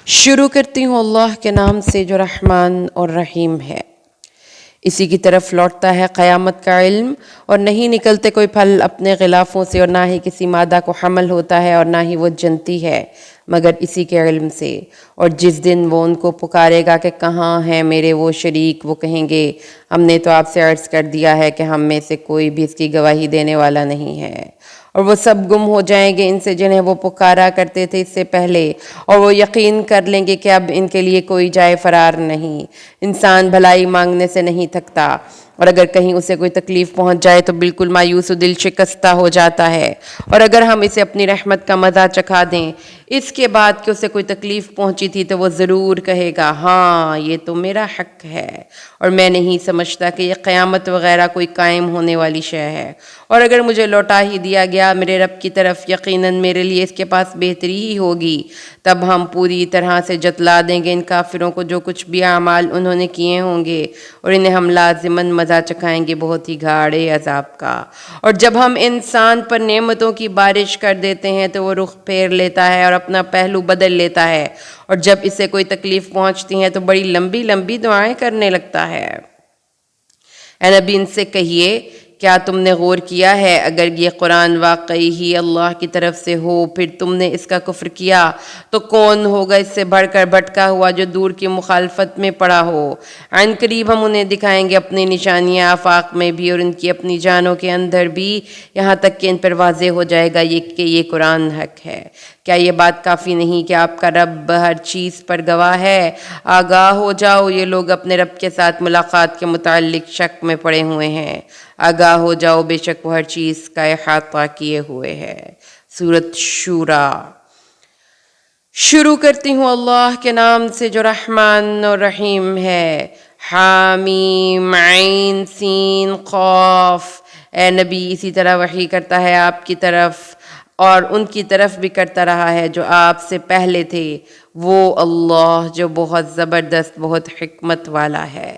شروع کرتی ہوں اللہ کے نام سے جو رحمان اور رحیم ہے۔ اسی کی طرف لوٹتا ہے قیامت کا علم، اور نہیں نکلتے کوئی پھل اپنے غلافوں سے، اور نہ ہی کسی مادہ کو حمل ہوتا ہے، اور نہ ہی وہ جنتی ہے مگر اسی کے علم سے۔ اور جس دن وہ ان کو پکارے گا کہ کہاں ہیں میرے وہ شریک، وہ کہیں گے ہم نے تو آپ سے عرض کر دیا ہے کہ ہم میں سے کوئی بھی اس کی گواہی دینے والا نہیں ہے۔ اور وہ سب گم ہو جائیں گے ان سے جنہیں وہ پکارا کرتے تھے اس سے پہلے، اور وہ یقین کر لیں گے کہ اب ان کے لیے کوئی جائے فرار نہیں۔ انسان بھلائی مانگنے سے نہیں تھکتا، اور اگر کہیں اسے کوئی تکلیف پہنچ جائے تو بالکل مایوس و دل شکستہ ہو جاتا ہے، اور اگر ہم اسے اپنی رحمت کا مزہ چکھا دیں اس کے بعد کہ اسے کوئی تکلیف پہنچی تھی تو وہ ضرور کہے گا ہاں یہ تو میرا حق ہے، اور میں نہیں سمجھتا کہ یہ قیامت وغیرہ کوئی قائم ہونے والی شے ہے۔ اور اگر مجھے لوٹا ہی دیا گیا میرے رب کی طرف، یقیناً میرے لیے اس کے پاس بہتری ہی ہوگی۔ تب ہم پوری طرح سے جتلا دیں گے ان کافروں کو جو کچھ بھی اعمال انہوں نے کیے ہوں گے، اور انہیں ہم لازماً مزہ چکھائیں گے بہت ہی گاڑے عذاب کا۔ اور جب ہم انسان پر نعمتوں کی بارش کر دیتے ہیں تو وہ رخ پھیر لیتا ہے اور اپنا پہلو بدل لیتا ہے، اور جب اسے کوئی تکلیف پہنچتی ہے تو بڑی لمبی لمبی دعائیں کرنے لگتا ہے۔ اے نبی ان سے کہیے کیا تم نے غور کیا ہے اگر یہ قرآن واقعی ہی اللہ کی طرف سے ہو پھر تم نے اس کا کفر کیا تو کون ہوگا اس سے بڑھ کر بھٹکا ہوا جو دور کی مخالفت میں پڑا ہو۔ عن قریب ہم انہیں دکھائیں گے اپنی نشانیاں آفاق میں بھی اور ان کی اپنی جانوں کے اندر بھی، یہاں تک کہ ان پر واضح ہو جائے گا کہ یہ قرآن حق ہے۔ کیا یہ بات کافی نہیں کہ آپ کا رب ہر چیز پر گواہ ہے؟ آگاہ ہو جاؤ، یہ لوگ اپنے رب کے ساتھ ملاقات کے متعلق شک میں پڑے ہوئے ہیں۔ آگاہ ہو جاؤ، بے شک وہ ہر چیز کا احاطہ کیے ہوئے ہے۔ سورۃ شورا۔ شروع کرتی ہوں اللہ کے نام سے جو رحمان اور رحیم ہے۔ حامیم عین سین قاف۔ اے نبی اسی طرح وحی کرتا ہے آپ کی طرف اور ان کی طرف بھی کرتا رہا ہے جو آپ سے پہلے تھے، وہ اللہ جو بہت زبردست بہت حکمت والا ہے۔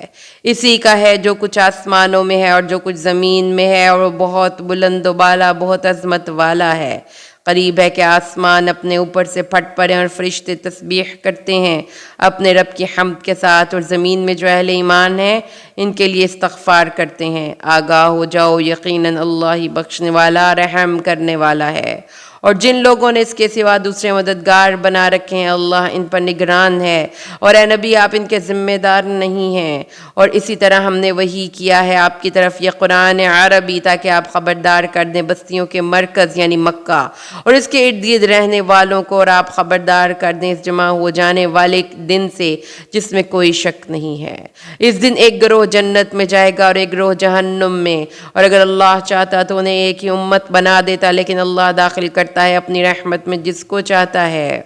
اسی کا ہے جو کچھ آسمانوں میں ہے اور جو کچھ زمین میں ہے، اور وہ بہت بلند و بالا بہت عظمت والا ہے۔ قریب ہے کہ آسمان اپنے اوپر سے پھٹ پڑیں اور فرشتے تسبیح کرتے ہیں اپنے رب کی حمد کے ساتھ، اور زمین میں جو اہل ایمان ہیں ان کے لیے استغفار کرتے ہیں۔ آگاہ ہو جاؤ، یقیناً اللہ ہی بخشنے والا رحم کرنے والا ہے۔ اور جن لوگوں نے اس کے سوا دوسرے مددگار بنا رکھے ہیں اللہ ان پر نگران ہے، اور اے نبی آپ ان کے ذمہ دار نہیں ہیں۔ اور اسی طرح ہم نے وحی کیا ہے آپ کی طرف یہ قرآن عربی تاکہ آپ خبردار کر دیں بستیوں کے مرکز یعنی مکہ اور اس کے ارد گرد رہنے والوں کو، اور آپ خبردار کر دیں اس جمع ہو جانے والے دن سے جس میں کوئی شک نہیں ہے۔ اس دن ایک گروہ جنت میں جائے گا اور ایک گروہ جہنم میں، اور اگر اللہ چاہتا تو انہیں ایک ہی امت بنا دیتا، لیکن اللہ داخل کرتا ہے اپنی رحمت میں جس کو چاہتا ہے۔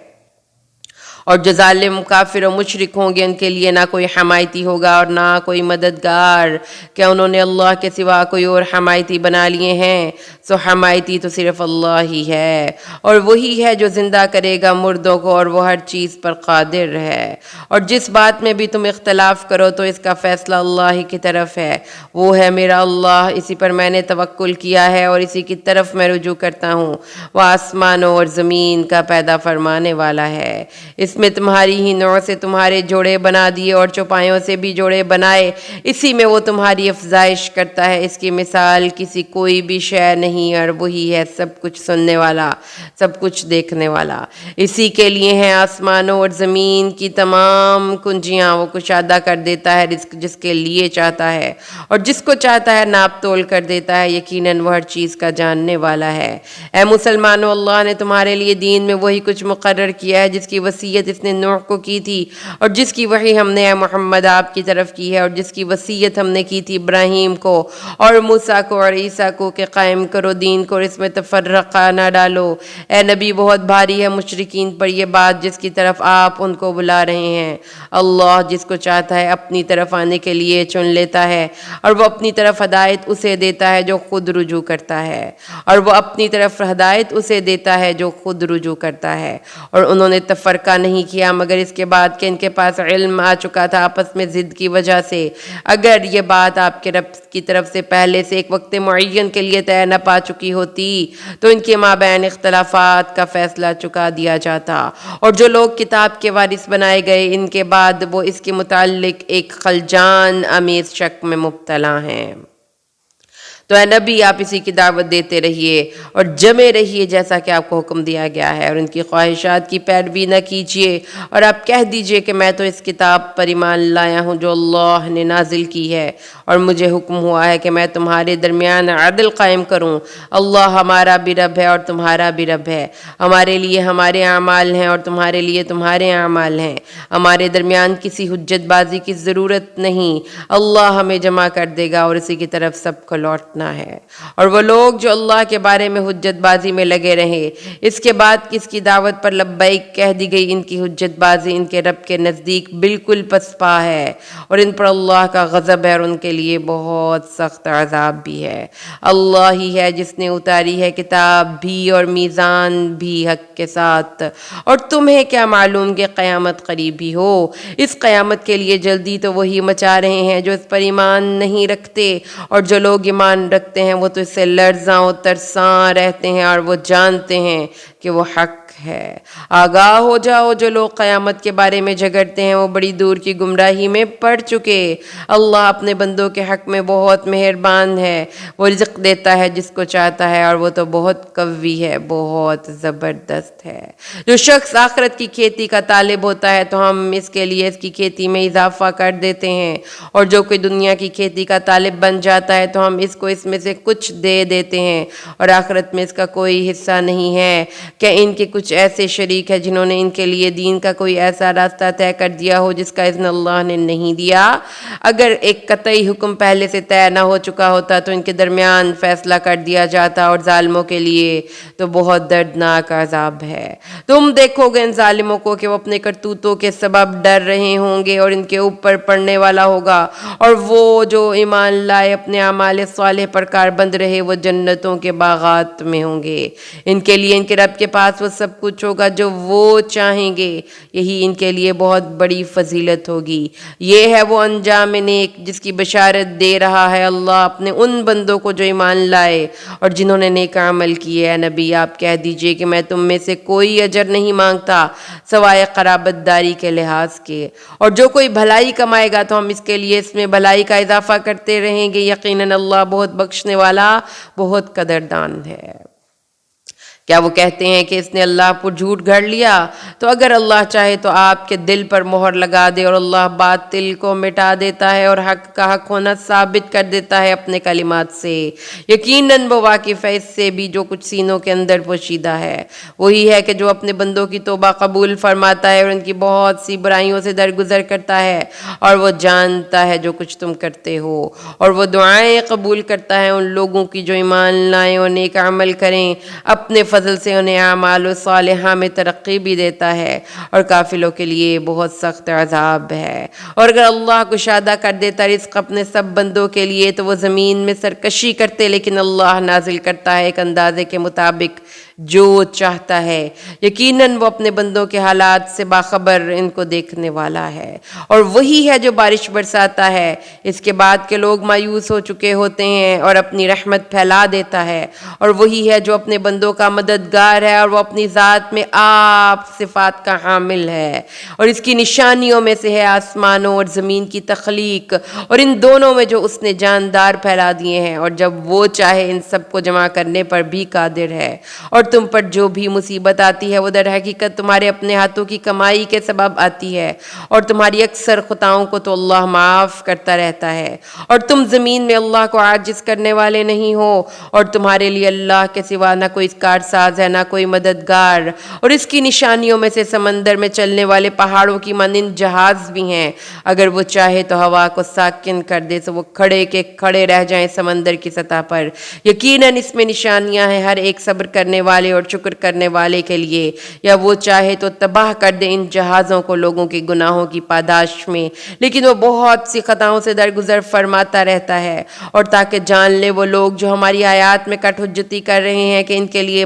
اور جو ظالم کافر و مشرک ہوں گے ان کے لیے نہ کوئی حمایتی ہوگا اور نہ کوئی مددگار۔ کیا انہوں نے اللہ کے سوا کوئی اور حمایتی بنا لیے ہیں؟ سو حمایتی تو صرف اللہ ہی ہے، اور وہی ہے جو زندہ کرے گا مردوں کو، اور وہ ہر چیز پر قادر ہے۔ اور جس بات میں بھی تم اختلاف کرو تو اس کا فیصلہ اللہ ہی کی طرف ہے۔ وہ ہے میرا اللہ، اسی پر میں نے توکل کیا ہے اور اسی کی طرف میں رجوع کرتا ہوں۔ وہ آسمانوں اور زمین کا پیدا فرمانے والا ہے۔ اس میں تمہاری ہی نوع سے تمہارے جوڑے بنا دیے اور چوپایوں سے بھی جوڑے بنائے، اسی میں وہ تمہاری افزائش کرتا ہے۔ اس کی مثال کسی کوئی بھی شے نہیں، اور وہی ہے سب کچھ سننے والا سب کچھ دیکھنے والا۔ اسی کے لیے ہیں آسمانوں اور زمین کی تمام کنجیاں، وہ کشادہ کر دیتا ہے رزق جس کے لیے چاہتا ہے، اور جس کو چاہتا ہے ناپ تول کر دیتا ہے۔ یقیناً وہ ہر چیز کا جاننے والا ہے۔ اے مسلمانوں، اللہ نے تمہارے لیے دین میں وہی کچھ مقرر کیا ہے جس کی وصیت اس نے نوح کو کی تھی، اور جس کی وحی ہم نے اے محمد آپ کی طرف کی ہے، اور جس کی وصیت ہم نے کی تھی ابراہیم کو اور موسیٰ کو اور عیسیٰ کو کہ قائم کرو دین کو اور اس میں تفرقہ نہ ڈالو۔ اے نبی بہت بھاری ہے مشرکین پر یہ بات جس کی طرف آپ ان کو بلا رہے ہیں۔ اللہ جس کو چاہتا ہے اپنی طرف آنے کے لیے چن لیتا ہے، اور وہ اپنی طرف ہدایت اسے دیتا ہے جو خود رجوع کرتا ہے، اور وہ اپنی طرف ہدایت اسے دیتا ہے جو خود رجوع کرتا ہے۔ اور انہوں نے تفرقہ نہیں نہیں کیا مگر اس کے بعد کہ ان کے پاس علم آ چکا تھا آپس میں ضد کی وجہ سے۔ اگر یہ بات آپ کے رب کی طرف سے پہلے سے ایک وقت معین کے لیے طے نہ پا چکی ہوتی تو ان کے مابین اختلافات کا فیصلہ چکا دیا جاتا، اور جو لوگ کتاب کے وارث بنائے گئے ان کے بعد وہ اس کے متعلق ایک خلجان آمیز شک میں مبتلا ہیں۔ تو اے نبی آپ اسی کی دعوت دیتے رہیے اور جمے رہیے جیسا کہ آپ کو حکم دیا گیا ہے، اور ان کی خواہشات کی پیروی نہ کیجیے، اور آپ کہہ دیجئے کہ میں تو اس کتاب پر ایمان لایا ہوں جو اللہ نے نازل کی ہے، اور مجھے حکم ہوا ہے کہ میں تمہارے درمیان عدل قائم کروں۔ اللہ ہمارا بھی رب ہے اور تمہارا بھی رب ہے، ہمارے لیے ہمارے اعمال ہیں اور تمہارے لیے تمہارے اعمال ہیں، ہمارے درمیان کسی حجت بازی کی ضرورت نہیں، اللہ ہمیں جمع کر دے گا اور اسی کی طرف سب کو لوٹنا ہے۔ اور وہ لوگ جو اللہ کے بارے میں حجت بازی میں لگے رہے اس کے بعد کہ اس کی دعوت پر لبیک کہہ دی گئی، ان کی حجت بازی ان کے رب کے نزدیک بالکل پسپا ہے، اور ان پر اللہ کا غضب ہے اور ان کے لیے بہت سخت عذاب بھی ہے۔ اللہ ہی ہے جس نے اتاری ہے کتاب بھی اور میزان بھی حق کے ساتھ، اور تمہیں کیا معلوم کہ قیامت قریب ہی ہو؟ اس قیامت کے لیے جلدی تو وہی مچا رہے ہیں جو اس پر ایمان نہیں رکھتے، اور جو لوگ ایمان رکھتے ہیں وہ تو اس سے لرزاں و ترساں رہتے ہیں اور وہ جانتے ہیں کہ وہ حق ہے۔ آگاہ ہو جاؤ، جو لوگ قیامت کے بارے میں جھگڑتے ہیں وہ بڑی دور کی گمراہی میں پڑ چکے۔ اللہ اپنے بندوں کے حق میں بہت مہربان ہے، وہ رزق دیتا ہے جس کو چاہتا ہے، اور وہ تو بہت قوی ہے، بہت زبردست ہے۔ جو شخص آخرت کی کھیتی کا طالب ہوتا ہے تو ہم اس کے لیے اس کی کھیتی میں اضافہ کر دیتے ہیں، اور جو کوئی دنیا کی کھیتی کا طالب بن جاتا ہے تو ہم اس کو اس میں سے کچھ دے دیتے ہیں، اور آخرت میں اس کا کوئی حصہ نہیں ہے۔ کہ ان کے کچھ ایسے شریک ہیں جنہوں نے ان کے لیے دین کا کوئی ایسا راستہ طے کر دیا ہو جس کا اذن اللہ نے نہیں دیا؟ اگر ایک قطعی حکم پہلے سے طے نہ ہو چکا ہوتا تو ان کے درمیان فیصلہ کر دیا جاتا، اور ظالموں کے لیے تو بہت دردناک عذاب ہے۔ تم دیکھو گے ان ظالموں کو کہ وہ اپنے کرتوتوں کے سبب ڈر رہے ہوں گے اور ان کے اوپر پڑنے والا ہوگا، اور وہ جو ایمان لائے اپنے اعمال صالح پر کاربند رہے وہ جنتوں کے باغات میں ہوں گے۔ ان کے لیے ان کے رب کے پاس وہ سب کچھ ہوگا جو وہ چاہیں گے، یہی ان کے لیے بہت بڑی فضیلت ہوگی۔ یہ ہے وہ انجام نیک جس کی بشارت دے رہا ہے اللہ اپنے ان بندوں کو جو ایمان لائے اور جنہوں نے نیک عمل کیے۔ اے نبی آپ کہہ دیجئے کہ میں تم میں سے کوئی اجر نہیں مانگتا سوائے قرابت داری کے لحاظ کے، اور جو کوئی بھلائی کمائے گا تو ہم اس کے لیے اس میں بھلائی کا اضافہ کرتے رہیں گے، یقیناً اللہ بہت بخشنے والا بہت قدردان ہے۔ کیا وہ کہتے ہیں کہ اس نے اللہ پر جھوٹ گھڑ لیا؟ تو اگر اللہ چاہے تو آپ کے دل پر مہر لگا دے، اور اللہ باطل کو مٹا دیتا ہے اور حق کا حق ہونا ثابت کر دیتا ہے اپنے کلمات سے۔ یقیناً وہ واقف ہے اس سے بھی جو کچھ سینوں کے اندر پوشیدہ ہے۔ وہی ہے کہ جو اپنے بندوں کی توبہ قبول فرماتا ہے اور ان کی بہت سی برائیوں سے درگزر کرتا ہے، اور وہ جانتا ہے جو کچھ تم کرتے ہو، اور وہ دعائیں قبول کرتا ہے ان لوگوں کی جو ایمان لائیں اور نیک عمل کریں، اپنے فضل سے انہیں اعمال صالحہ میں ترقی بھی دیتا ہے، اور کافروں کے لیے بہت سخت عذاب ہے۔ اور اگر اللہ کشادہ کر دیتا رزق اپنے سب بندوں کے لیے تو وہ زمین میں سرکشی کرتے، لیکن اللہ نازل کرتا ہے ایک اندازے کے مطابق جو چاہتا ہے۔ یقیناً وہ اپنے بندوں کے حالات سے باخبر ان کو دیکھنے والا ہے، اور وہی ہے جو بارش برساتا ہے اس کے بعد کے لوگ مایوس ہو چکے ہوتے ہیں اور اپنی رحمت پھیلا دیتا ہے، اور وہی ہے جو اپنے بندوں کا مددگار ہے اور وہ اپنی ذات میں آپ صفات کا حامل ہے۔ اور اس کی نشانیوں میں سے ہے آسمانوں اور زمین کی تخلیق، اور ان دونوں میں جو اس نے جاندار پھیلا دیے ہیں، اور جب وہ چاہے ان سب کو جمع کرنے پر بھی قادر ہے۔ اور تم پر جو بھی مصیبت آتی ہے وہ در حقیقت تمہارے اپنے ہاتھوں کی کمائی کے سبب آتی ہے، اور تمہاری اکثر خطاؤں کو تو اللہ معاف کرتا رہتا ہے، اور تم زمین میں اللہ کو عاجز کرنے والے نہیں ہو، اور تمہارے لیے اللہ کے سوا نہ کوئی کارساز ہے نہ کوئی مددگار۔ اور اس کی نشانیوں میں سے سمندر میں چلنے والے پہاڑوں کی مانند جہاز بھی ہیں، اگر وہ چاہے تو ہوا کو ساکن کر دے تو وہ کھڑے کے کھڑے رہ جائیں سمندر کی سطح پر۔ یقیناً اس میں نشانیاں ہیں ہر ایک صبر کرنے والے اور شکر کرنے والے کے لیے، یا وہ چاہے تو تباہ کر دے ان جہازوں کو لوگوں کے گناہوں کی پاداش میں، لیکن وہ بہت سی خطاؤں سے درگزر فرماتا رہتا ہے۔ اور تاکہ جان لے وہ لوگ جو ہماری آیات میں کٹ حجتی کر رہے ہیں کہ ان کے لیے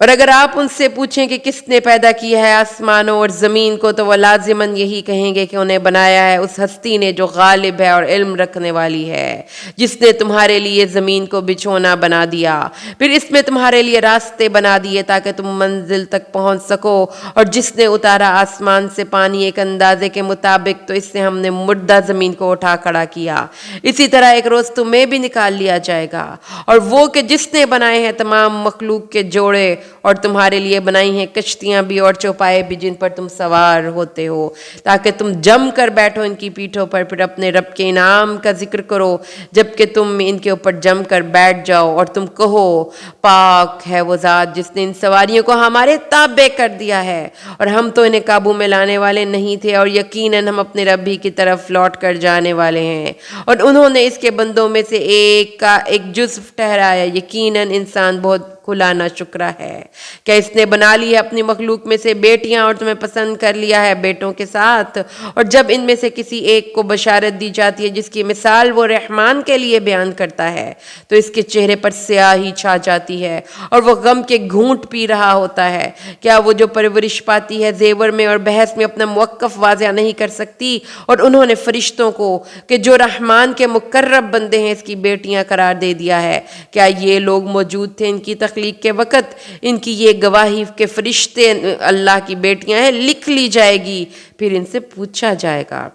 اور اگر آپ ان سے پوچھیں کہ کس نے پیدا کیا ہے آسمانوں اور زمین کو تو وہ لازماً یہی کہیں گے کہ انہیں بنایا ہے اس ہستی نے جو غالب ہے اور علم رکھنے والی ہے، جس نے تمہارے لیے زمین کو بچھونا بنا دیا، پھر اس میں تمہارے لیے راستے بنا دیے تاکہ تم منزل تک پہنچ سکو، اور جس نے اتارا آسمان سے پانی ایک اندازے کے مطابق تو اس سے ہم نے مردہ زمین کو اٹھا کھڑا کیا، اسی طرح ایک روز تمہیں بھی نکال لیا جائے گا، اور وہ کہ جس نے بنائے ہیں تمام مخلوق کے جوڑے اور تمہارے لیے بنائی ہیں کشتیاں بھی اور چوپائے بھی جن پر تم سوار ہوتے ہو تاکہ تم جم کر بیٹھو ان کی پیٹھوں پر، پھر اپنے رب کے انعام کا ذکر کرو جبکہ تم ان کے اوپر جم کر بیٹھ جاؤ، اور تم کہو پاک ہے وہ ذات جس نے ان سواریوں کو ہمارے تابع کر دیا ہے اور ہم تو انہیں قابو میں لانے والے نہیں تھے، اور یقیناً ہم اپنے رب ہی کی طرف لوٹ کر جانے والے ہیں، اور انہوں نے اس کے بندوں میں سے ایک کا ایک جزو ٹھہرایا، یقیناً انسان بہت کھلا نا شکرا ہے۔ کیا اس نے بنا لی ہے اپنی مخلوق میں سے بیٹیاں اور تمہیں پسند کر لیا ہے بیٹوں کے ساتھ، اور جب ان میں سے کسی ایک کو بشارت دی جاتی ہے جس کی مثال وہ رحمان کے لیے بیان کرتا ہے تو اس کے چہرے پر سیاہی چھا جاتی ہے اور وہ غم کے گھونٹ پی رہا ہوتا ہے۔ کیا وہ جو پرورش پاتی ہے زیور میں اور بحث میں اپنا موقف واضح نہیں کر سکتی، اور انہوں نے فرشتوں کو کہ جو رحمان کے مقرب بندے ہیں اس کی بیٹیاں قرار دے دیا ہے۔ کیا یہ لوگ موجود تھے ان کی تخلیق کے وقت؟ ان کی یہ گواہی کہ فرشتے اللہ کی بیٹیاں ہیں لکھ لی جائے گی، پھر ان سے پوچھا جائے گا۔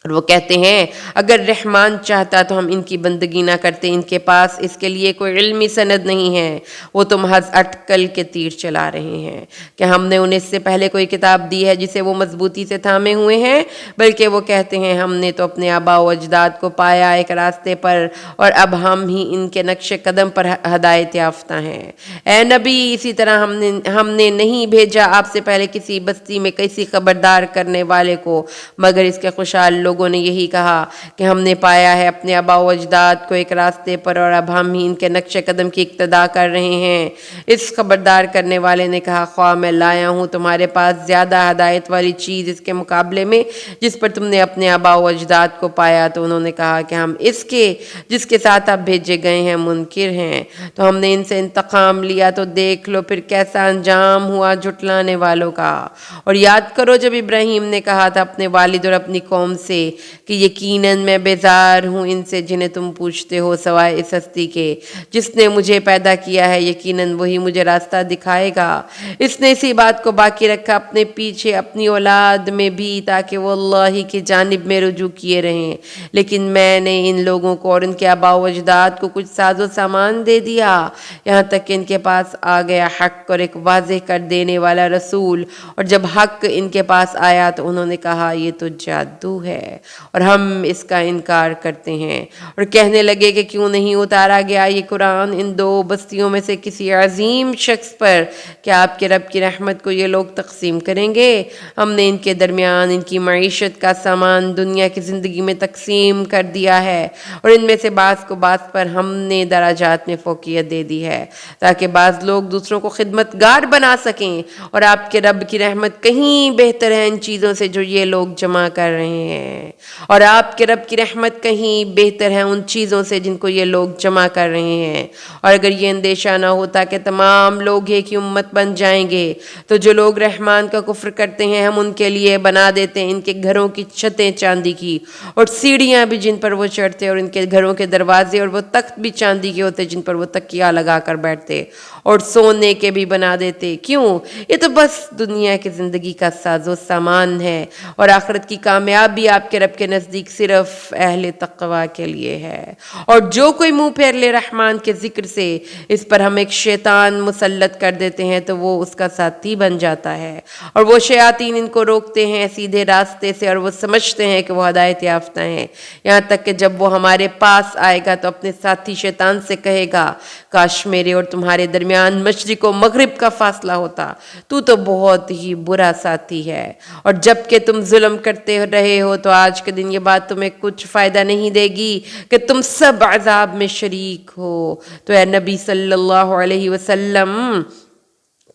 اور وہ کہتے ہیں اگر رحمان چاہتا تو ہم ان کی بندگی نہ کرتے، ان کے پاس اس کے لیے کوئی علمی سند نہیں ہے، وہ تو محض اٹکل کے تیر چلا رہے ہیں۔ کہ ہم نے انہیں اس سے پہلے کوئی کتاب دی ہے جسے وہ مضبوطی سے تھامے ہوئے ہیں؟ بلکہ وہ کہتے ہیں ہم نے تو اپنے آباء و اجداد کو پایا ایک راستے پر، اور اب ہم ہی ان کے نقش قدم پر ہدایت یافتہ ہیں۔ اے نبی، اسی طرح ہم نے نہیں بھیجا آپ سے پہلے کسی بستی میں کسی خبردار کرنے والے کو مگر اس کے خوشحال لوگوں نے یہی کہا کہ ہم نے پایا ہے اپنے آباء و اجداد کو ایک راستے پر، اور اب ہم ہی ان کے نقش قدم کی اقتداء کر رہے ہیں۔ اس خبردار کرنے والے نے کہا خواہ میں لایا ہوں تمہارے پاس زیادہ ہدایت والی چیز اس کے مقابلے میں جس پر تم نے اپنے آباء و اجداد کو پایا، تو انہوں نے کہا کہ ہم اس کے جس کے ساتھ آپ بھیجے گئے ہیں منکر ہیں۔ تو ہم نے ان سے انتقام لیا تو دیکھ لو پھر کیسا انجام ہوا جھٹلانے والوں کا۔ اور یاد کرو جب ابراہیم نے کہا تھا اپنے والد اور اپنی قوم سے کہ یقیناً میں بیزار ہوں ان سے جنہیں تم پوچھتے ہو سوائے اس ہستی کے جس نے مجھے پیدا کیا ہے، یقیناً وہی مجھے راستہ دکھائے گا۔ اس نے اسی بات کو باقی رکھا اپنے پیچھے اپنی اولاد میں بھی تاکہ وہ اللہ ہی کی جانب میں رجوع کیے رہیں، لیکن میں نے ان لوگوں کو اور ان کے آباء و اجداد کو کچھ ساز و سامان دے دیا یہاں تک کہ ان کے پاس آ گیا حق اور ایک واضح کر دینے والا رسول، اور جب حق ان کے پاس آیا تو انہوں نے کہا یہ تو جادو ہے اور ہم اس کا انکار کرتے ہیں، اور کہنے لگے کہ کیوں نہیں اتارا گیا یہ قرآن ان دو بستیوں میں سے کسی عظیم شخص پر؟ کیا آپ کے رب کی رحمت کو یہ لوگ تقسیم کریں گے؟ ہم نے ان کے درمیان ان کی معیشت کا سامان دنیا کی زندگی میں تقسیم کر دیا ہے، اور ان میں سے بعض کو بعض پر ہم نے درجات میں فوقیت دے دی ہے تاکہ بعض لوگ دوسروں کو خدمتگار بنا سکیں، اور آپ کے رب کی رحمت کہیں بہتر ہے ان چیزوں سے جو یہ لوگ جمع کر رہے ہیں، اور آپ کے رب کی رحمت کہیں بہتر ہے ان چیزوں سے جن کو یہ لوگ جمع کر رہے ہیں۔ اور اگر یہ اندیشہ نہ ہوتا کہ تمام لوگ ایک ہی امت بن جائیں گے تو جو لوگ رحمان کا کفر کرتے ہیں ہم ان کے لیے بنا دیتے ہیں ان کے گھروں کی چھتیں چاندی کی اور سیڑھیاں بھی جن پر وہ چڑھتے، اور ان کے گھروں کے دروازے اور وہ تخت بھی چاندی کے ہوتے جن پر وہ تکیہ لگا کر بیٹھتے، اور سونے کے بھی بنا دیتے۔ کیوں؟ یہ تو بس دنیا کی زندگی کا ساز و سامان ہے، اور آخرت کی کامیابی آپ کے رب کے نزدیک صرف اہل تقوی کے لیے ہے۔ اور جو کوئی منہ پھیر لے رحمان کے ذکر سے اس پر ہم ایک شیطان مسلط کر دیتے ہیں تو وہ اس کا ساتھی بن جاتا ہے، اور وہ شیاطین ان کو روکتے ہیں سیدھے راستے سے، اور وہ سمجھتے ہیں کہ وہ ہدایت یافتہ ہیں، یہاں تک کہ جب وہ ہمارے پاس آئے گا تو اپنے ساتھی شیطان سے کہے گا کاش میرے اور تمہارے درمیان مشرق و مغرب کا فاصلہ ہوتا، تو بہت ہی برا ساتھی ہے، اور جب کہ تم ظلم کرتے رہے ہو تو آج کے دن یہ بات تمہیں کچھ فائدہ نہیں دے گی کہ تم سب عذاب میں شریک ہو۔ تو اے نبی صلی اللہ علیہ وسلم،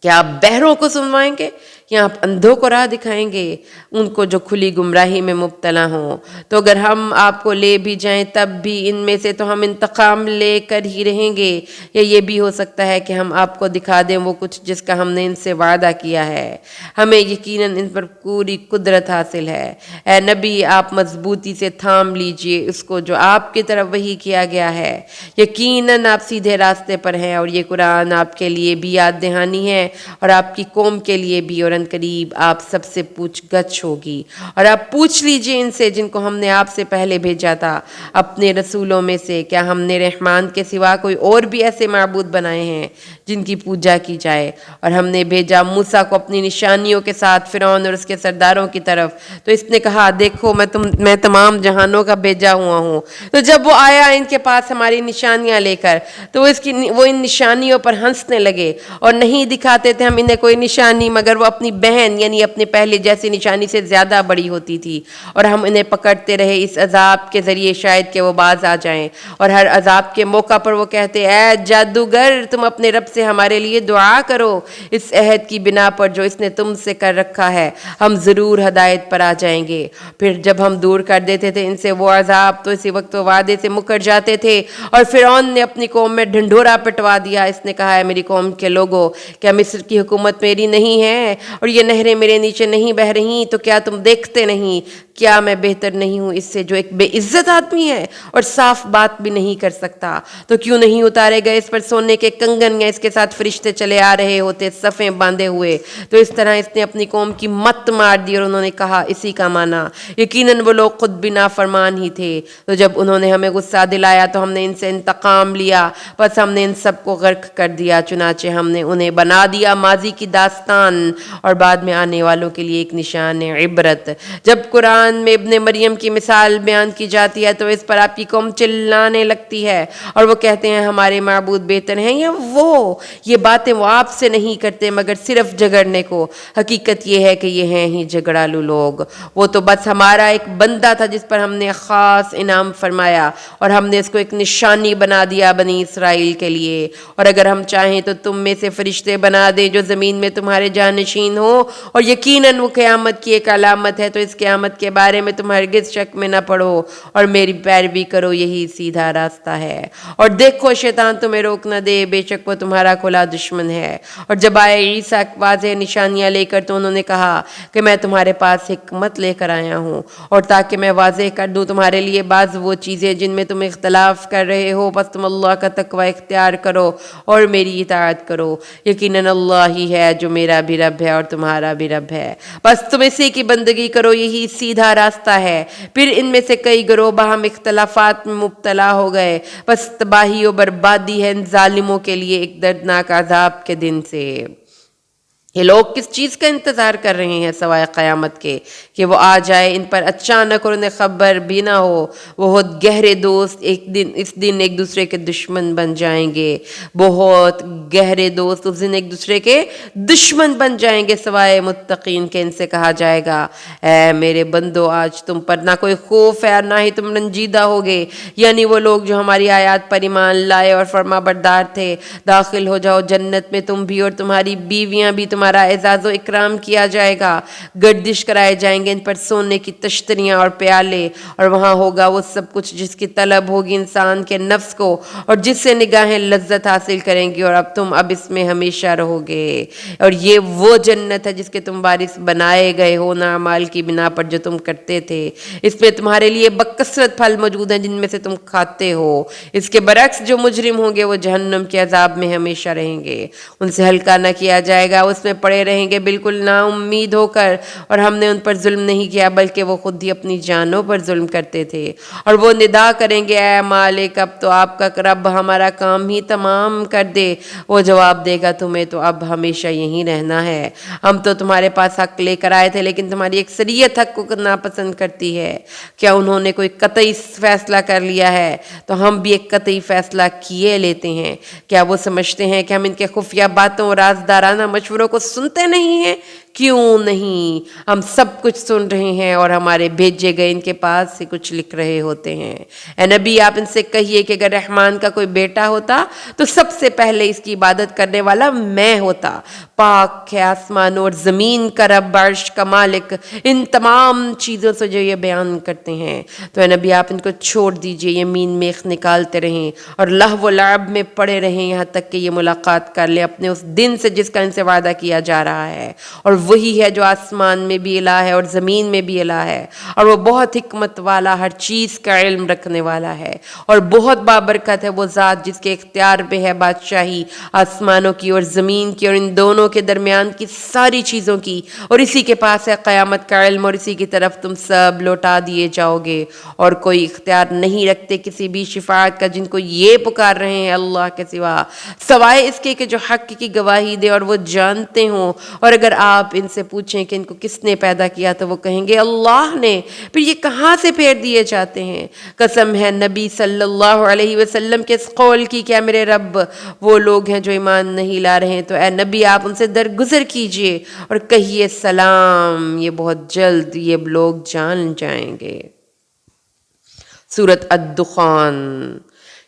کیا آپ بہروں کو سنوائیں گے یا آپ اندھوں کو راہ دکھائیں گے ان کو جو کھلی گمراہی میں مبتلا ہوں؟ تو اگر ہم آپ کو لے بھی جائیں تب بھی ان میں سے تو ہم انتقام لے کر ہی رہیں گے، یا یہ بھی ہو سکتا ہے کہ ہم آپ کو دکھا دیں وہ کچھ جس کا ہم نے ان سے وعدہ کیا ہے۔ ہمیں یقیناً ان پر پوری قدرت حاصل ہے۔ اے نبی آپ مضبوطی سے تھام لیجئے اس کو جو آپ کی طرف وحی کیا گیا ہے، یقیناً آپ سیدھے راستے پر ہیں، اور یہ قرآن آپ کے لیے بھی یاد دہانی ہے اور آپ کی قوم کے لیے بھی، اور ان قریب آپ سب سے پوچھ گچھ ہوگی۔ اور آپ پوچھ لیجئے ان سے جن کو ہم نے آپ سے پہلے بھیجا تھا اپنے رسولوں میں سے، کیا ہم نے رحمان کے سوا کوئی اور بھی ایسے معبود بنائے ہیں جن کی پوجا کی جائے؟ اور ہم نے بھیجا موسیٰ کو اپنی نشانیوں کے ساتھ فرعون اور اس کے سرداروں کی طرف، تو اس نے کہا دیکھو میں تمام جہانوں کا بھیجا ہوا ہوں۔ تو جب وہ آیا ان کے پاس ہماری نشانیاں لے کر، تو وہ ان نشانیوں پر ہنسنے لگے اور نہیں دکھاتے تھے ہم انہیں کوئی نشانی مگر وہ اپنی بہن یعنی اپنے پہلے جیسی نشانی سے زیادہ بڑی ہوتی تھی، اور ہم انہیں پکڑتے رہے اس عذاب کے ذریعے شاید کہ وہ باز آ جائیں، اور ہر عذاب کے موقع پر وہ کہتے اے جادوگر تم اپنے رب سے ہمارے لیے دعا کرو اس عہد کی بنا پر جو اس نے تم سے کر رکھا ہے، ہم ضرور ہدایت پر آ جائیں گے۔ پھر جب ہم دور کر دیتے تھے ان سے وہ عذاب تو اسی وقت وہ وعدے سے مکر جاتے تھے، اور فرعون نے اپنی قوم میں ڈھنڈورا پٹوا دیا۔ اس نے کہا ہے میری قوم کے لوگوں، کیا مصر کی حکومت میری نہیں ہے اور یہ نہریں میرے نیچے نہیں بہہ رہی؟ تو کیا تم دیکھتے نہیں کیا میں بہتر نہیں ہوں اس سے جو ایک بے عزت آدمی ہے اور صاف بات بھی نہیں کر سکتا؟ تو کیوں نہیں اتارے گئے اس پر سونے کے کنگن، یا اس کے ساتھ فرشتے چلے آ رہے ہوتے صفیں باندھے ہوئے؟ تو اس طرح اس نے اپنی قوم کی مت مار دی، اور انہوں نے کہا اسی کا معنی یقیناً وہ لوگ خود بھی نافرمان ہی تھے۔ تو جب انہوں نے ہمیں غصہ دلایا تو ہم نے ان سے انتقام لیا، بس ہم نے ان سب کو غرق کر دیا، چنانچہ ہم نے انہیں بنا دیا ماضی کی داستان اور بعد میں آنے والوں کے لیے ایک نشان عبرت۔ جب قرآن میں ابن مریم کی مثال بیان کی جاتی ہے تو اس پر آپ کی قوم چلانے لگتی ہے، اور وہ کہتے ہیں ہمارے معبود بہتر ہیں یا وہ؟ یہ باتیں وہ آپ سے نہیں کرتے مگر صرف جھگڑنے کو۔ حقیقت یہ ہے کہ یہ ہیں ہی جھگڑالو لوگ۔ وہ تو بس ہمارا ایک بندہ تھا جس پر ہم نے خاص انعام فرمایا، اور ہم نے اس کو ایک نشانی بنا دیا بنی اسرائیل کے لیے، اور اگر ہم چاہیں تو تم میں سے فرشتے بنا دیں جو زمین میں تمہارے جانشین ہو، اور یقیناً وہ قیامت کی ایک علامت ہے، تو اس قیامت کے بارے میں تم ہرگز شک میں نہ پڑو اور میری پیروی کرو، یہی سیدھا راستہ ہے۔ اور دیکھو شیطان تمہیں روک نہ دے، بے شک وہ تمہارا کھلا دشمن ہے۔ اور جب آئے عیسیٰ واضح نشانیاں لے کر تو انہوں نے کہا کہ میں تمہارے پاس حکمت لے کر آیا ہوں، اور تاکہ میں واضح کر دوں تمہارے لیے بعض وہ چیزیں جن میں تم اختلاف کر رہے ہو، بس تم اللہ کا تقوی اختیار کرو اور میری اطاعت کرو، یقیناً اللہ ہی ہے جو میرا بھی رب ہے اور تمہارا بھی رب ہے، بس تم اسی کی بندگی کرو، یہی سیدھا راستہ ہے۔ پھر ان میں سے کئی گروہ باہم اختلافات میں مبتلا ہو گئے، بس تباہی و بربادی ہے ان ظالموں کے لیے ایک دردناک عذاب کے دن سے۔ یہ لوگ کس چیز کا انتظار کر رہے ہیں سوائے قیامت کے کہ وہ آ جائے ان پر اچانک اور انہیں خبر بھی نہ ہو؟ بہت گہرے دوست اس دن ایک دوسرے کے دشمن بن جائیں گے، بہت گہرے دوست اس دن ایک دوسرے کے دشمن بن جائیں گے سوائے متقین کے۔ ان سے کہا جائے گا اے میرے بندو آج تم پر نہ کوئی خوف ہے اور نہ ہی تم رنجیدہ ہوگے، یعنی وہ لوگ جو ہماری آیات پر ایمان لائے اور فرما بردار تھے، داخل ہو جاؤ جنت میں تم بھی اور تمہاری بیویاں بھی، تمہارا اعزاز و اکرام کیا جائے گا، گردش کرائے جائیں گے ان پر سونے کی تشتریاں اور پیالے، اور وہاں ہوگا وہ سب کچھ جس کی طلب ہوگی انسان کے نفس کو اور جس سے نگاہیں لذت حاصل کریں گی، اور اب تم اس میں ہمیشہ رہو گے۔ اور یہ وہ جنت ہے جس کے تم وارث بنائے گئے ہو نا اعمال کی بنا پر جو تم کرتے تھے، اس میں تمہارے لیے بکثرت پھل موجود ہیں جن میں سے تم کھاتے ہو۔ اس کے برعکس جو مجرم ہوں گے وہ جہنم کے عذاب میں ہمیشہ رہیں گے، ان سے ہلکا نہ کیا جائے گا، اس میں پڑے رہیں گے بالکل نا امید ہو کر۔ اور ہم نے ان پر ظلم نہیں کیا بلکہ وہ خود ہی اپنی جانوں پر ظلم کرتے تھے۔ اور وہ ندا کریں گے اے مالک اب تو آپ کا رب ہمارا کام ہی تمام کر دے۔ وہ جواب دے گا تمہیں تو اب ہمیشہ یہیں رہنا ہے، ہم تو تمہارے پاس حق لے کر آئے تھے لیکن تمہاری اکثریت حق کو ناپسند کرتی ہے۔ کیا انہوں نے کوئی قطعی فیصلہ کر لیا ہے؟ تو ہم بھی ایک قطعی فیصلہ کیے لیتے ہیں۔ کیا وہ سمجھتے ہیں کہ ہم ان کے خفیہ باتوں اور رازدارانہ مشوروں کو سنتے نہیں ہیں؟ کیوں نہیں، ہم سب کچھ سن رہے ہیں اور ہمارے بھیجے گئے ان کے پاس سے کچھ لکھ رہے ہوتے ہیں۔ اے نبی آپ ان سے کہیے کہ اگر رحمان کا کوئی بیٹا ہوتا تو سب سے پہلے اس کی عبادت کرنے والا میں ہوتا۔ پاک ہے آسمان اور زمین کا رب، عرش کا مالک، ان تمام چیزوں سے جو یہ بیان کرتے ہیں۔ تو اے نبی آپ ان کو چھوڑ دیجئے، یمین میخ نکالتے رہیں اور لہو و لعب میں پڑے رہیں یہاں تک کہ یہ ملاقات کر لیں اپنے اس دن سے جس کا ان سے وعدہ کیا جا رہا ہے، اور وہی ہے جو آسمان میں بھی الہ ہے اور زمین میں بھی الہ ہے، اور وہ بہت حکمت والا، ہر چیز کا علم رکھنے والا ہے، اور بہت بابرکت ہے وہ ذات جس کے اختیار میں ہے بادشاہی آسمانوں کی اور زمین کی اور ان دونوں کے درمیان کی ساری چیزوں کی، اور اسی کے پاس ہے قیامت کا علم، اور اسی کی طرف تم سب لوٹا دیے جاؤ گے، اور کوئی اختیار نہیں رکھتے کسی بھی شفاعت کا جن کو یہ پکار رہے ہیں اللہ کے سوا، سوائے اس کے کہ جو حق کی گواہی دے اور وہ جانتے ہوں۔ اور اگر آپ ان سے پوچھیں کہ ان کو کس نے پیدا کیا تو وہ کہیں گے اللہ نے، پھر یہ کہاں سے پھیر دیے جاتے ہیں؟ قسم ہے نبی صلی اللہ علیہ وسلم کے اس قول کی، کیا میرے رب وہ لوگ ہیں جو ایمان نہیں لا رہے ہیں؟ تو اے نبی آپ ان سے درگزر کیجئے اور کہیے سلام، یہ بہت جلد یہ لوگ جان جائیں گے۔ سورۃ الدخان۔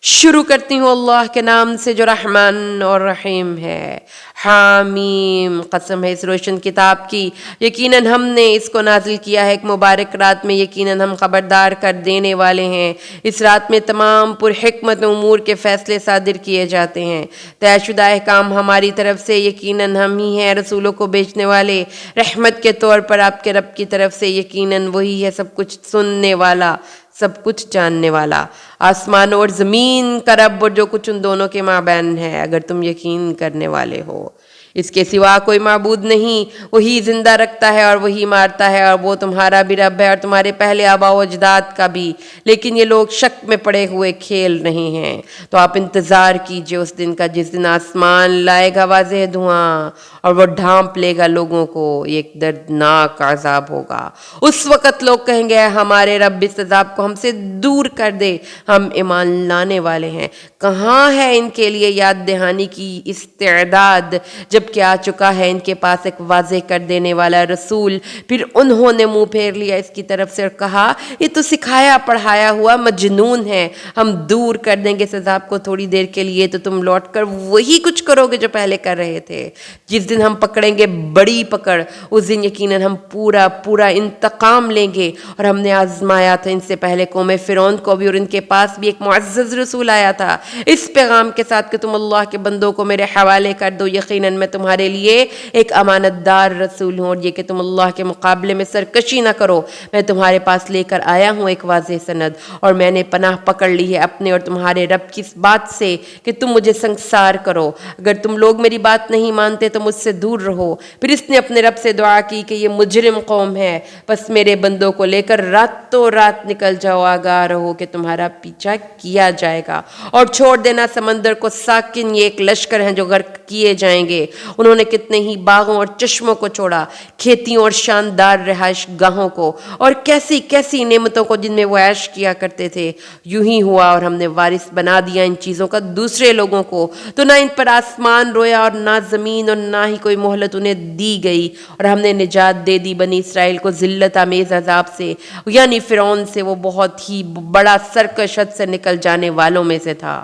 شروع کرتی ہوں اللہ کے نام سے جو رحمان اور رحیم ہے۔ حامیم، قسم ہے اس روشن کتاب کی، یقیناً ہم نے اس کو نازل کیا ہے ایک مبارک رات میں، یقیناً ہم خبردار کر دینے والے ہیں۔ اس رات میں تمام پر حکمت امور کے فیصلے صادر کیے جاتے ہیں۔ طے شدہ احکام ہماری طرف سے، یقیناً ہم ہی ہیں رسولوں کو بھیجنے والے رحمت کے طور پر آپ کے رب کی طرف سے، یقیناً وہی ہے سب کچھ سننے والا، سب کچھ جاننے والا۔ آسمان اور زمین کا رب اور جو کچھ ان دونوں کے مابین ہے، اگر تم یقین کرنے والے ہو۔ اس کے سوا کوئی معبود نہیں، وہی زندہ رکھتا ہے اور وہی مارتا ہے، اور وہ تمہارا بھی رب ہے اور تمہارے پہلے آباء و اجداد کا بھی، لیکن یہ لوگ شک میں پڑے ہوئے کھیل رہے ہیں۔ تو آپ انتظار کیجئے اس دن کا جس دن آسمان لائے گا واضح دھواں اور وہ ڈھانپ لے گا لوگوں کو، یہ ایک دردناک عذاب ہوگا۔ اس وقت لوگ کہیں گے ہمارے رب اس عذاب کو ہم سے دور کر دے، ہم ایمان لانے والے ہیں۔ کہاں ہے ان کے لیے یاد دہانی کی استعداد، جبکہ آ چکا ہے ان کے پاس ایک واضح کر دینے والا رسول۔ پھر انہوں نے منہ پھیر لیا اس کی طرف سے اور کہا یہ تو سکھایا پڑھایا ہوا مجنون ہے، ہم دور کر دیں گے اس عذاب کو تھوڑی دیر کے لیے تو تم لوٹ کر وہی کچھ کرو گے جو پہلے کر رہے تھے۔ جس دن ہم پکڑیں گے بڑی پکڑ، اس دن یقیناً ہم پورا انتقام لیں گے، اور ہم نے آزمایا تھا ان سے پہلے قوم فرعون کو بھی، اور ان کے پاس بھی ایک معزز رسول آیا تھا اس پیغام کے ساتھ کہ تم اللہ کے بندوں کو میرے حوالے کر دو، یقیناً میں تمہارے لیے ایک امانت دار رسول ہوں، اور یہ کہ تم اللہ کے مقابلے میں سرکشی نہ کرو، میں تمہارے پاس لے کر آیا ہوں ایک واضح سند، اور میں نے پناہ پکڑ لی ہے اپنے اور تمہارے رب کی اس بات سے کہ تم مجھے سنگسار کرو، اگر تم لوگ میری بات نہیں مانتے تو مجھ سے دور رہو۔ پھر اس نے اپنے رب سے دعا کی کہ یہ مجرم قوم ہے، بس میرے بندوں کو لے کر راتوں رات نکل جاؤ، آگاہ رہو کہ تمہارا پیچھا کیا جائے گا، اور چھوڑ دینا سمندر کو ساکن، یہ ایک لشکر ہیں جو غرق کیے جائیں گے۔ انہوں نے کتنے ہی باغوں اور چشموں کو چھوڑا، کھیتیوں اور شاندار رہائش گاہوں کو، اور کیسی کیسی نعمتوں کو جن میں وہ عیش کیا کرتے تھے۔ یوں ہی ہوا اور ہم نے وارث بنا دیا ان چیزوں کا دوسرے لوگوں کو، تو نہ ان پر آسمان رویا اور نہ زمین، اور نہ ہی کوئی مہلت انہیں دی گئی، اور ہم نے نجات دے دی بنی اسرائیل کو ذلت آمیز عذاب سے، یعنی فرعون سے، وہ بہت ہی بڑا سرکش حد سے نکل جانے والوں میں سے تھا۔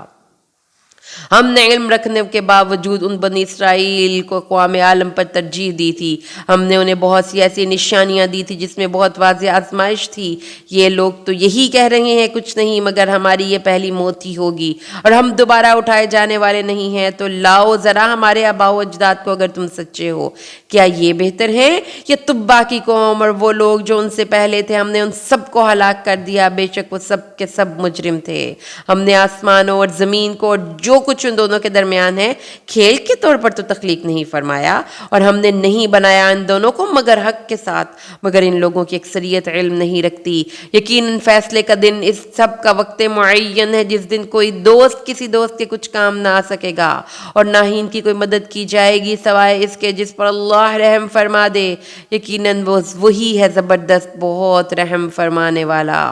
ہم نے علم رکھنے کے باوجود ان بنی اسرائیل کو اقوام عالم پر ترجیح دی تھی، ہم نے انہیں بہت سی ایسی نشانیاں دی تھی جس میں بہت واضح آزمائش تھی۔ یہ لوگ تو یہی کہہ رہے ہیں کچھ نہیں مگر ہماری یہ پہلی موت ہی ہوگی اور ہم دوبارہ اٹھائے جانے والے نہیں ہیں، تو لاؤ ذرا ہمارے آباء و اجداد کو اگر تم سچے ہو۔ کیا یہ بہتر ہے یہ تبا کی قوم اور وہ لوگ جو ان سے پہلے تھے؟ ہم نے ان سب کو ہلاک کر دیا، بے شک وہ سب کے سب مجرم تھے۔ ہم نے آسمانوں اور زمین کو اور جو کچھ ان دونوں کے درمیان ہے کھیل کے طور پر تو تخلیق نہیں فرمایا، اور ہم نے نہیں بنایا ان دونوں کو مگر حق کے ساتھ، مگر ان لوگوں کی اکثریت علم نہیں رکھتی۔ یقیناً فیصلے کا دن اس سب کا وقت معین ہے جس دن کوئی دوست کسی دوست کے کچھ کام نہ آ سکے گا، اور نہ ہی ان کی کوئی مدد کی جائے گی سوائے اس کے جس پر اللہ رحم فرما دے، یقیناً وہ وہی ہے زبردست بہت رحم فرمانے والا۔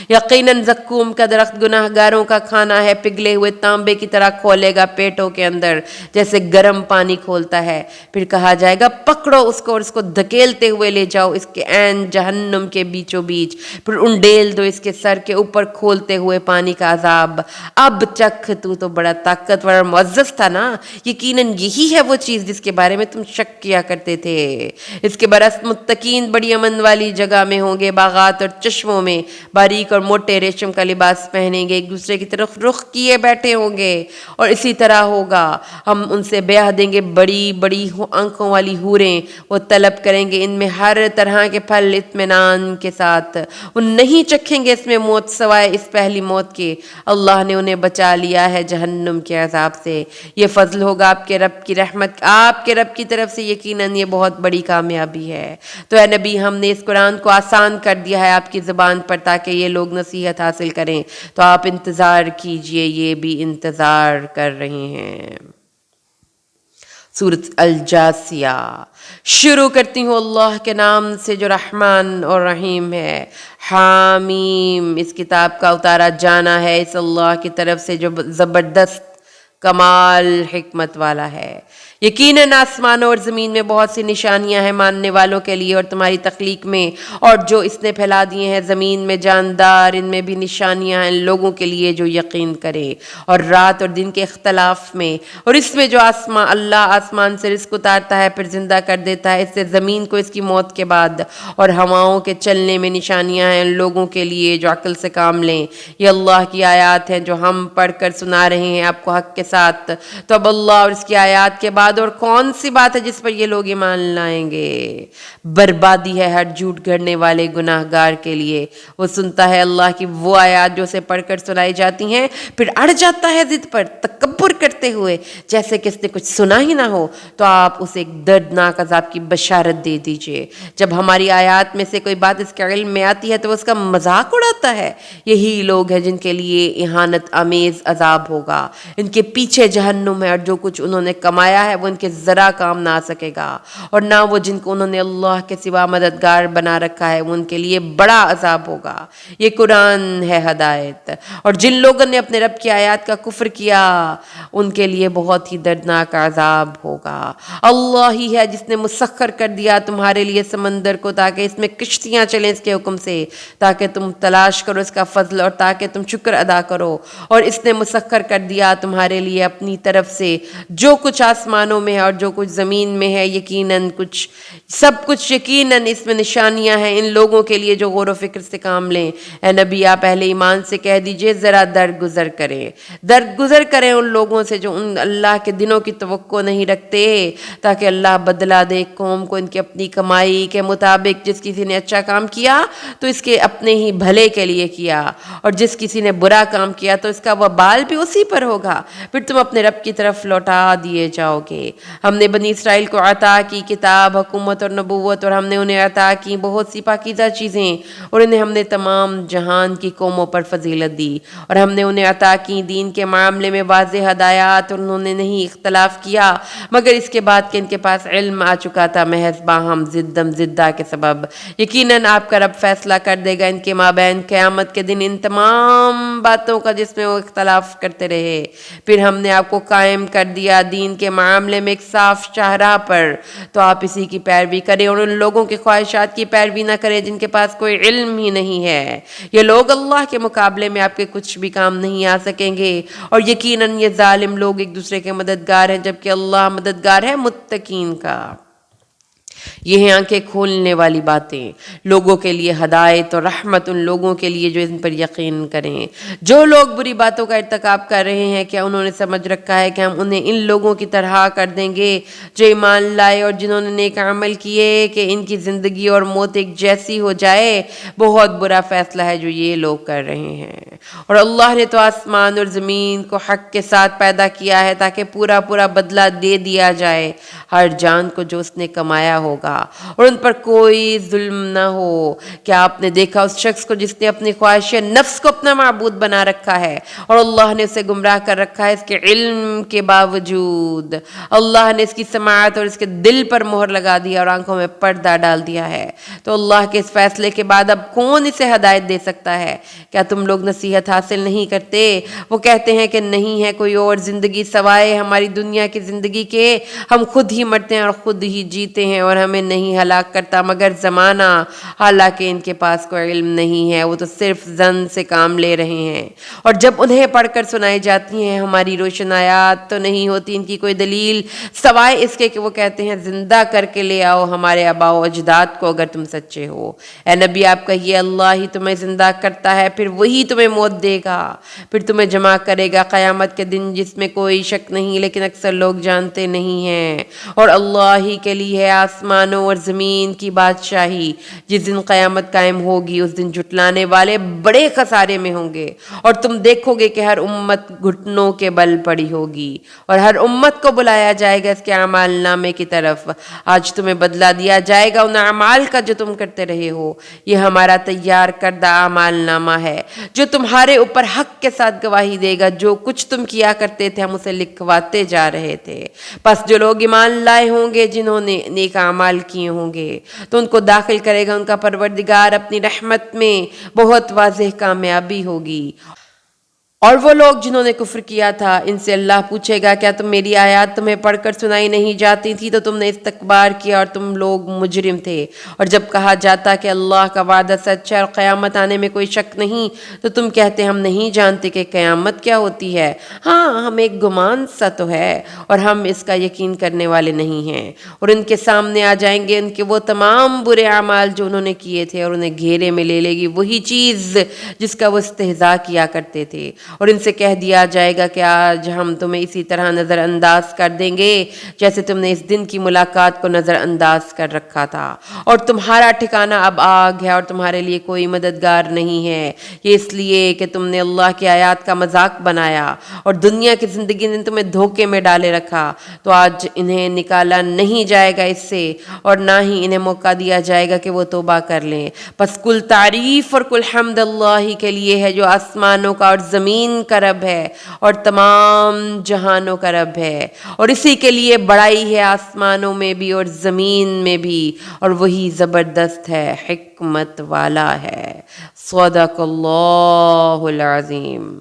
یقیناً زقوم کا درخت گناہ گاروں کا کھانا ہے، پگھلے ہوئے تانبے کی طرح کھولے گا پیٹوں کے اندر جیسے گرم پانی کھولتا ہے. پھر کہا جائے گا پکڑو اس کو اور اس کو دھکیلتے ہوئے لے جاؤ اس کے عین جہنم کے بیچوں بیچ. پھر انڈیل دو اس کے سر کے اوپر کھولتے ہوئے پانی کا عذاب. اب چکھ تو بڑا طاقتور اور معزز تھا نا. یقیناً یہی ہے وہ چیز جس کے بارے میں تم شک کیا کرتے تھے. اس کے برعکس متقین بڑی امن والی جگہ میں ہوں گے، باغات اور چشموں میں باریک اور موٹے ریشم کا لباس پہنیں گے، ایک دوسرے کی طرف رخ کیے بیٹھے ہوں گے. اور اسی طرح ہوگا ہم ان سے بیاہ دیں گے بڑی بڑی آنکھوں والی حوریں. وہ طلب کریں گے ان میں ہر طرح کے پھل اطمینان کے ساتھ. وہ نہیں چکھیں گے اس میں موت سوائے اس پہلی موت کے. اللہ نے انہیں بچا لیا ہے جہنم کے عذاب سے. یہ فضل ہوگا آپ کے رب کی رحمت، آپ کے رب کی طرف سے. یقیناً یہ بہت بڑی کامیابی ہے. تو اے نبی ہم نے اس قرآن کو آسان کر دیا ہے آپ کی زبان پر تاکہ یہ لوگ نصیحت حاصل کریں. تو آپ انتظار کیجئے، یہ بھی انتظار کر رہے ہیں. سورۃ الجاثیہ. شروع کرتی ہوں اللہ کے نام سے جو رحمان اور رحیم ہے. حامیم. اس کتاب کا اتارا جانا ہے اس اللہ کی طرف سے جو زبردست کمال حکمت والا ہے. یقیناً آسمانوں اور زمین میں بہت سی نشانیاں ہیں ماننے والوں کے لیے، اور تمہاری تخلیق میں اور جو اس نے پھیلا دیے ہیں زمین میں جاندار، ان میں بھی نشانیاں ہیں لوگوں کے لیے جو یقین کرے. اور رات اور دن کے اختلاف میں، اور اس میں جو اللہ آسمان سے رزق اتارتا ہے پھر زندہ کر دیتا ہے اس سے زمین کو اس کی موت کے بعد، اور ہواؤں کے چلنے میں نشانیاں ہیں لوگوں کے لیے جو عقل سے کام لیں. یہ اللہ کی آیات ہیں جو ہم پڑھ کر سنا رہے ہیں آپ کو حق کے ساتھ. تو اب اللہ اور اس کی آیات کے بعد اور کون سی بات ہے جس پر یہ لوگ ایمان لائیں گے؟ بربادی ہے ہر جھوٹ گھڑنے والے گناہ گار کے لیے. وہ سنتا ہے اللہ کی وہ آیات جو اسے پڑھ کر سنائی جاتی ہیں، پھر اڑ جاتا ہے ضد پر تکبر کرتے ہوئے جیسے کہ اس نے کچھ سنا ہی نہ ہو. تو آپ اسے ایک دردناک عذاب کی بشارت دے دیجئے. جب ہماری آیات میں سے کوئی بات اس کے علم میں آتی ہے تو وہ اس کا مذاق اڑاتا ہے. یہی لوگ ہیں جن کے لیے اہانت آمیز عذاب ہوگا. ان کے پیچھے جہنم ہے، اور جو کچھ انہوں نے کمایا ہے وہ ان کے ذرا کام نہ آ سکے گا. اور نہ وہ جن کو انہوں نے اللہ کے سوا مددگار بنا رکھا ہے وہ ان کے لیے بڑا عذاب ہوگا. یہ قرآن ہے ہدایت. اور جن لوگوں نے اپنے رب کی آیات کا کفر کیا ان کے لیے بہت ہی دردناک عذاب ہوگا. اللہ ہی ہے جس نے مسخر کر دیا تمہارے لیے سمندر کو تاکہ اس میں کشتیاں چلیں اس کے حکم سے، تاکہ تم تلاش کرو اس کا فضل اور تاکہ تم شکر ادا کرو. اور اس نے مسخر کر دیا تمہارے لیے اپنی طرف سے جو کچھ آسمانوں میں ہے اور جو کچھ زمین میں ہے. یقیناً سب کچھ یقیناً اس میں نشانیاں ہیں ان لوگوں کے لیے جو غور و فکر سے کام لیں. اے نبی آپ اہل ایمان سے کہہ دیجئے ذرا درگزر کریں ان لوگوں سے جو ان اللہ کے دنوں کی توقع نہیں رکھتے تاکہ اللہ بدلہ دے قوم کو ان کی اپنی کمائی کے مطابق. جس کسی نے اچھا کام کیا تو اس کے اپنے ہی بھلے کے لیے کیا، اور جس کسی نے برا کام کیا تو اس کا وبال بھی اسی پر ہوگا. پھر تم اپنے رب کی طرف لوٹا دیے جاؤ گے. ہم نے بنی اسرائیل کو عطا کی کتاب، حکومت اور نبوت، اور ہم نے انہیں عطا کی بہت سی پاکیزہ چیزیں، اور انہیں ہم نے تمام جہان کی قوموں پر فضیلت دی. اور ہم نے انہیں عطا کی دین کے معاملے میں واضح ہدایات، اور انہوں نے نہیں اختلاف کیا مگر اس کے بعد کہ ان کے پاس علم آ چکا تھا محض باہم زدہ کے سبب. یقیناً آپ کا رب فیصلہ کر دے گا ان کے مابین قیامت کے دن ان تمام باتوں کا جس میں وہ اختلاف کرتے رہے. پھر ہم نے آپ کو قائم کر دیا دین کے معاملے میں ایک صاف شاہراہ پر، تو آپ اسی کی پیروی کریں اور ان لوگوں کی خواہشات کی پیروی نہ کریں جن کے پاس کوئی علم ہی نہیں ہے. یہ لوگ اللہ کے مقابلے میں آپ کے کچھ بھی کام نہیں آ سکیں گے، اور یقیناً یہ ظالم لوگ ایک دوسرے کے مددگار ہیں جبکہ اللہ مددگار ہے متقین کا. یہ ہیں آنکھیں کھولنے والی باتیں، لوگوں کے لیے ہدایت اور رحمت ان لوگوں کے لیے جو ان پر یقین کریں. جو لوگ بری باتوں کا ارتکاب کر رہے ہیں کیا انہوں نے سمجھ رکھا ہے کہ ہم انہیں ان لوگوں کی طرح کر دیں گے جو ایمان لائے اور جنہوں نے نیک عمل کیے کہ ان کی زندگی اور موت ایک جیسی ہو جائے. بہت برا فیصلہ ہے جو یہ لوگ کر رہے ہیں. اور اللہ نے تو آسمان اور زمین کو حق کے ساتھ پیدا کیا ہے تاکہ پورا بدلہ دے دیا جائے ہر جان کو جو اس نے کمایا ہو. ہوگا اور ان پر کوئی ظلم نہ ہو۔ کیا آپ نے دیکھا اس شخص کو جس نے اپنی خواہش نفس کو اپنا معبود بنا رکھا ہے اور اللہ نے اسے گمراہ کر رکھا ہے اس کے علم کے باوجود؟ اللہ نے اس کی سماعت اور اس کے دل پر مہر لگا دیا اور آنکھوں میں پردہ ڈال دیا ہے۔ تو اللہ کے اس فیصلے کے بعد اب کون اسے ہدایت دے سکتا ہے؟ کیا تم لوگ نصیحت حاصل نہیں کرتے؟ وہ کہتے ہیں کہ نہیں ہے کوئی اور زندگی سوائے ہماری دنیا کی زندگی کے، ہم خود ہی مرتے ہیں اور خود ہی جیتے ہیں اور ہمیں نہیں ہلاک کرتا مگر زمانہ، حالانکہ ان کے پاس کوئی علم نہیں ہے، وہ تو صرف ظن سے کام لے رہے ہیں۔ اور جب انہیں پڑھ کر سنائی جاتی ہیں ہماری روشن آیات تو نہیں ہوتی ان کی کوئی دلیل سوائے اس کے کہ وہ کہتے ہیں زندہ کر کے لے آؤ ہمارے آباء و اجداد کو اگر تم سچے ہو۔ اے نبی آپ کہیے اللہ ہی تمہیں زندہ کرتا ہے، پھر وہی تمہیں موت دے گا، پھر تمہیں جمع کرے گا قیامت کے دن جس میں کوئی شک نہیں لیکن اکثر لوگ جانتے نہیں ہیں۔ اور اللہ ہی کے لیے ہے آسمانوں اور زمین کی بادشاہی۔ جس دن قیامت قائم ہوگی اس دن جھٹلانے والے بڑے خسارے میں ہوں گے، اور تم دیکھو گے کہ ہر امت گھٹنوں کے بل پڑی ہوگی اور ہر امت کو بلایا جائے گا اس کے اعمال نامے کی طرف۔ آج تمہیں بدلہ دیا جائے گا ان اعمال کا جو تم کرتے رہے ہو، یہ ہمارا تیار کردہ اعمال نامہ ہے جو تمہارے اوپر حق کے ساتھ گواہی دے گا۔ جو کچھ تم کیا کرتے تھے ہم اسے لکھواتے جا رہے تھے۔ پس جو لوگ ایمان لائے ہوں گے جنہوں نے نیک اعمال کیے ہوں گے تو ان کو داخل کرے گا ان کا پروردگار اپنی رحمت میں، بہت واضح کامیابی ہوگی۔ اور وہ لوگ جنہوں نے کفر کیا تھا ان سے اللہ پوچھے گا کیا تم میری آیات تمہیں پڑھ کر سنائی نہیں جاتی تھی تو تم نے استکبار کیا اور تم لوگ مجرم تھے۔ اور جب کہا جاتا کہ اللہ کا وعدہ سچ ہے اور قیامت آنے میں کوئی شک نہیں تو تم کہتے ہم نہیں جانتے کہ قیامت کیا ہوتی ہے۔ ہاں ہم ایک گمان سا تو ہے اور ہم اس کا یقین کرنے والے نہیں ہیں۔ اور ان کے سامنے آ جائیں گے ان کے وہ تمام برے اعمال جو انہوں نے کیے تھے اور انہیں گھیرے میں لے لے گی وہی چیز جس کا وہ استہزاء کیا کرتے تھے، اور ان سے کہہ دیا جائے گا کہ آج ہم تمہیں اسی طرح نظر انداز کر دیں گے جیسے تم نے اس دن کی ملاقات کو نظر انداز کر رکھا تھا، اور تمہارا ٹھکانہ اب آگ ہے اور تمہارے لیے کوئی مددگار نہیں ہے۔ یہ اس لیے کہ تم نے اللہ کی آیات کا مذاق بنایا اور دنیا کی زندگی نے تمہیں دھوکے میں ڈالے رکھا، تو آج انہیں نکالا نہیں جائے گا اس سے اور نہ ہی انہیں موقع دیا جائے گا کہ وہ توبہ کر لیں۔ پس کل تعریف اور کل حمد اللہ کے لیے ہے جو آسمانوں کا اور زمین کا رب ہے اور تمام جہانوں کا رب ہے، اور اسی کے لیے بڑائی ہے آسمانوں میں بھی اور زمین میں بھی، اور وہی زبردست ہے، حکمت والا ہے۔ صدق اللہ العظیم۔